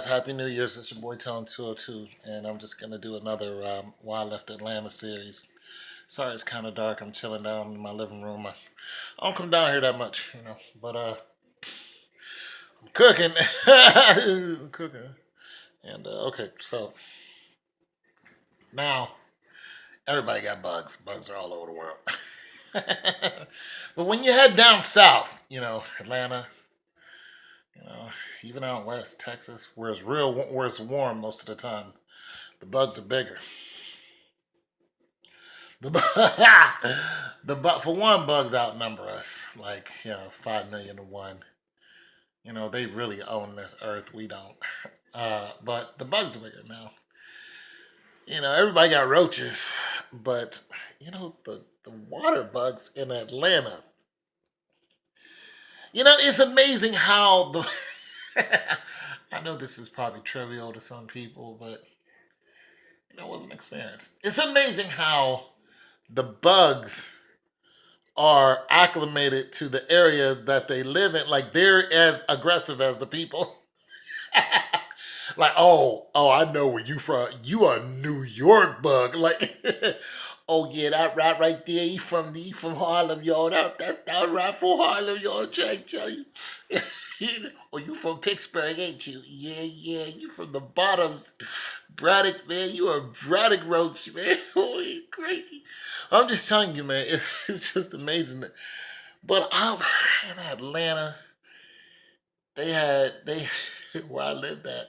Happy New Year's. It's your boy Tone 202, and I'm just gonna do another Why I Left Atlanta series. Sorry, it's kind of dark. I'm chilling down in my living room. I don't come down here that much, but I'm cooking. I'm cooking. And okay, so now everybody got bugs. Bugs are all over the world. But when you head down south, Atlanta, you know, even out west, Texas, where it's warm most of the time, the bugs are bigger. The for one, bugs outnumber us like 5 million to one. They really own this earth. We don't. But the bugs are bigger now. Everybody got roaches, but the water bugs in Atlanta. It's amazing how the. I know this is probably trivial to some people, but it was an experience. It's amazing how the bugs are acclimated to the area that they live in. Like they're as aggressive as the people. Like, oh, I know where you from. You a New York bug. Like, oh yeah, that right there. You from Harlem, y'all. That right from Harlem, y'all. Try to tell you. Oh, you from Pittsburgh, ain't you? Yeah. You from the bottoms, Braddock, man. You a Braddock roach, man. Oh, you crazy. I'm just telling you, man. It's just amazing. But I'm in Atlanta. They where I lived at.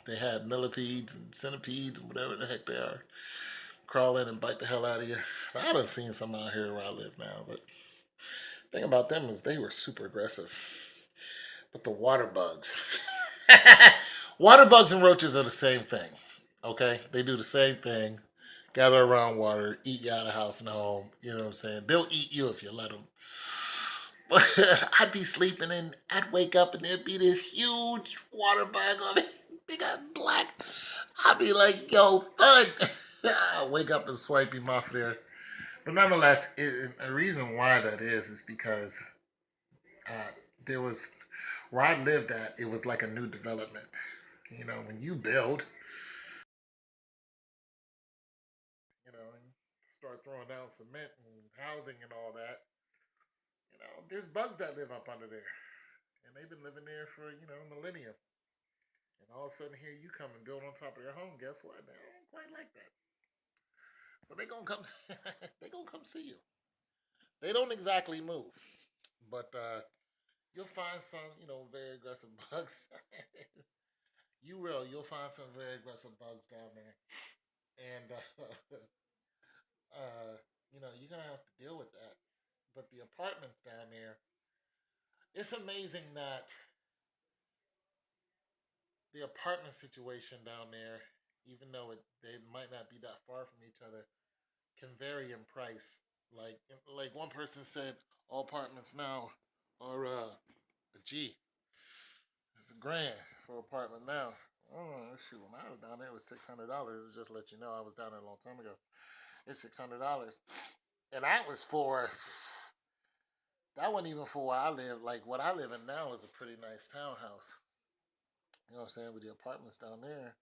They had millipedes and centipedes and whatever the heck they are crawl in and bite the hell out of you. I done seen some out here where I live now, but the thing about them is they were super aggressive. But the water bugs, water bugs and roaches are the same thing. Okay, they do the same thing. Gather around water, eat you out of house and home. You know what I'm saying? They'll eat you if you let them. But I'd be sleeping and I'd wake up and there'd be this huge water bug on me, big and black. I'd be like, yo, thud. I wake up and swipe him off there. But nonetheless, the reason why that is because uh, there was, where I lived at, it was like a new development. When you build, and start throwing down cement and housing and all that, there's bugs that live up under there. And they've been living there for, millennia. And all of a sudden here you come and build on top of their home. Guess what? They don't quite like that. So they gonna come they gonna come see you. They don't exactly move. But you'll find some, very aggressive bugs. You'll find some very aggressive bugs down there. And you're gonna have to deal with that. But the apartments down there, it's amazing that the apartment situation down there, even though they might not be that far from each other, can vary in price. Like one person said, all apartments now are a G. It's $1,000 for an apartment now. Oh shoot! When I was down there, it was $600. Just to let you know, I was down there a long time ago. It's $600, and that wasn't even for where I live. Like what I live in now is a pretty nice townhouse. You know what I'm saying? With the apartments down there,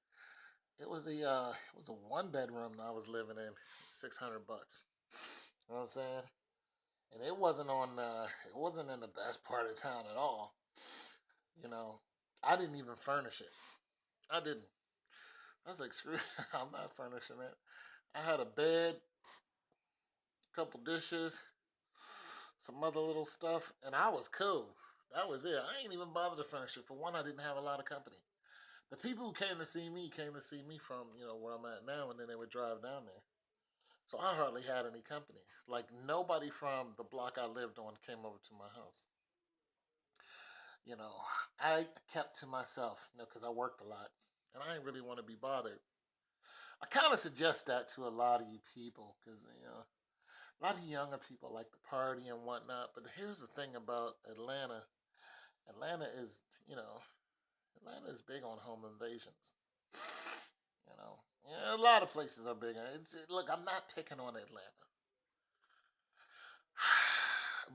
it was a one bedroom that I was living in, $600. You know what I'm saying? And it wasn't in the best part of town at all. You know, I didn't even furnish it. I didn't. I was like, screw, I'm not furnishing it. I had a bed, a couple dishes, some other little stuff, and I was cool. That was it. I ain't even bothered to furnish it. For one, I didn't have a lot of company. The people who came to see me from, where I'm at now, and then they would drive down there. So I hardly had any company. Like nobody from the block I lived on came over to my house. You know, I kept to myself, because I worked a lot, and I didn't really want to be bothered. I kind of suggest that to a lot of you people, because a lot of younger people like to party and whatnot. But here's the thing about Atlanta. Atlanta is, you know, Atlanta is big on home invasions. A lot of places are big. Look, I'm not picking on Atlanta,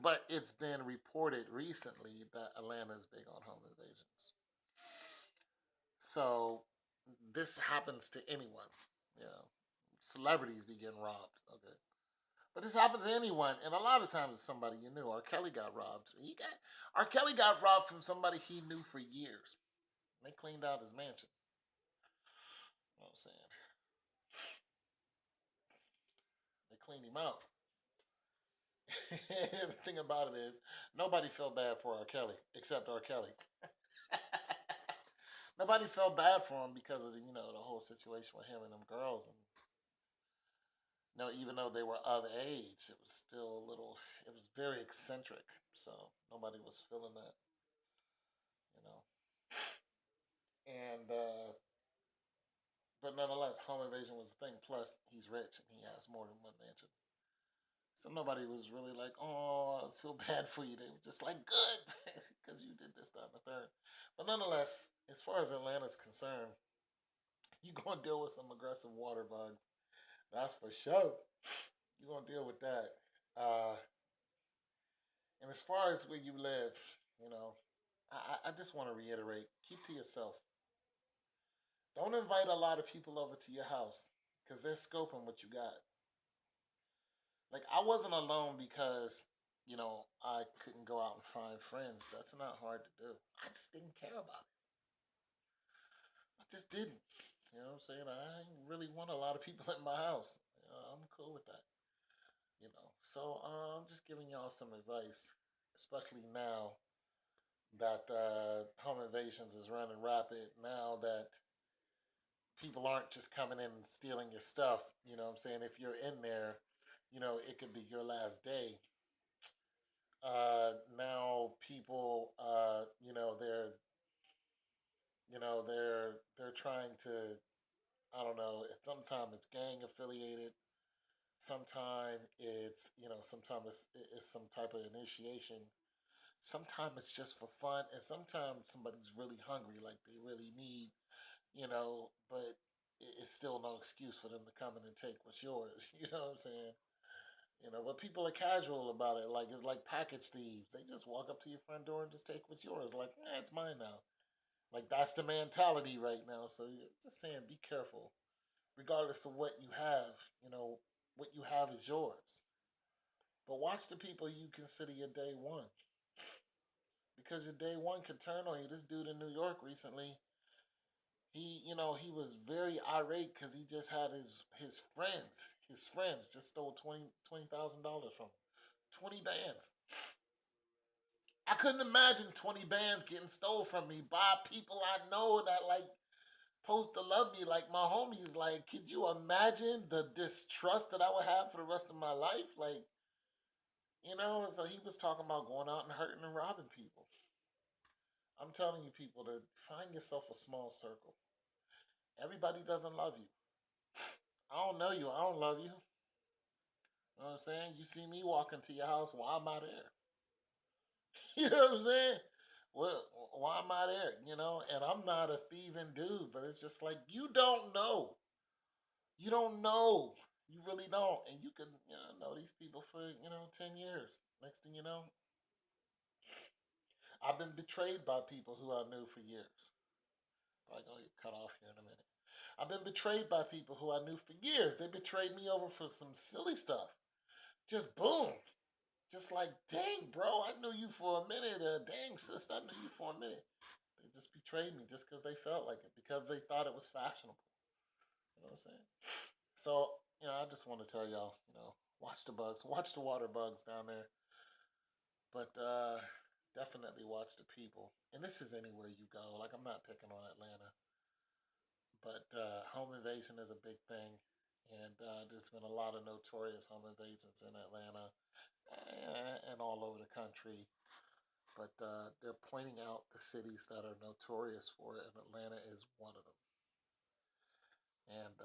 but it's been reported recently that Atlanta is big on home invasions. So this happens to anyone. You know, celebrities be getting robbed. Okay. But this happens to anyone, and a lot of times it's somebody you knew. R. Kelly got robbed. R. Kelly got robbed from somebody he knew for years. They cleaned out his mansion. You know what I'm saying? They cleaned him out. The thing about it is, nobody felt bad for R. Kelly except R. Kelly. Nobody felt bad for him because of the whole situation with him and them girls, and even though they were of age, it was still a little. It was very eccentric, so nobody was feeling that, you know. And but nonetheless, home invasion was a thing. Plus, he's rich and he has more than one mansion. So nobody was really like, "Oh, I feel bad for you." They were just like, "Good," because you did this, that, and the third. But nonetheless, as far as Atlanta's concerned, you're gonna deal with some aggressive water bugs. That's for sure. You're gonna deal with that. Uh, and as far as where you live, you know, I just want to reiterate: keep to yourself. Don't invite a lot of people over to your house because they're scoping what you got. Like I wasn't alone because I couldn't go out and find friends. That's not hard to do. I just didn't care about it. I just didn't. You know what I'm saying? I didn't really want a lot of people in my house. I'm cool with that. So I'm just giving y'all some advice, especially now that home invasions is running rapid. Now that people aren't just coming in and stealing your stuff. You know what I'm saying? If you're in there, it could be your last day. Now people, they're trying to, I don't know. Sometimes it's gang affiliated. Sometimes it's some type of initiation. Sometimes it's just for fun, and sometimes somebody's really hungry, like they really need, but it's still no excuse for them to come in and take what's yours. You know what I'm saying? But people are casual about it. Like it's like package thieves. They just walk up to your front door and just take what's yours. Like, it's mine now. Like that's the mentality right now. So just saying, be careful. Regardless of what you have, what you have is yours. But watch the people you consider your day one, because your day one could turn on you. This dude in New York recently, he was very irate because he just had his friends just stole $20,000 from him. 20 bands. I couldn't imagine 20 bands getting stole from me by people I know that like supposed to love me like my homies. Like, could you imagine the distrust that I would have for the rest of my life? Like, so he was talking about going out and hurting and robbing people. I'm telling you, people, to find yourself a small circle. Everybody doesn't love you. I don't know you. I don't love you. You know what I'm saying? You see me walk into your house, why am I there? You know what I'm saying? Well, why am I there? And I'm not a thieving dude, but it's just like you don't know. You don't know. You really don't. And you could, know these people for, 10 years. Next thing you know, I've been betrayed by people who I knew for years. Probably gonna get cut off here in a minute. I've been betrayed by people who I knew for years. They betrayed me over for some silly stuff. Just boom. Just like, dang, bro, I knew you for a minute. Dang, sister, I knew you for a minute. They just betrayed me just because they felt like it, because they thought it was fashionable. You know what I'm saying? So, I just want to tell y'all, watch the bugs, watch the water bugs down there. But definitely watch the people. And this is anywhere you go. Like, I'm not picking on Atlanta. But home invasion is a big thing. And there's been a lot of notorious home invasions in Atlanta and all over the country. But they're pointing out the cities that are notorious for it, and Atlanta is one of them. And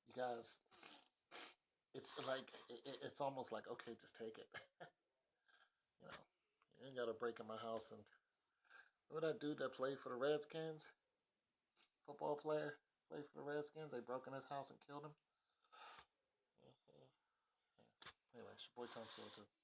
you guys, it's like it's almost like, okay, just take it. you know, you ain't got to break in my house. And remember that dude that played for the Redskins, football player, played for the Redskins. They broke in his house and killed him. Anyway, it's your boy Tom Chill too.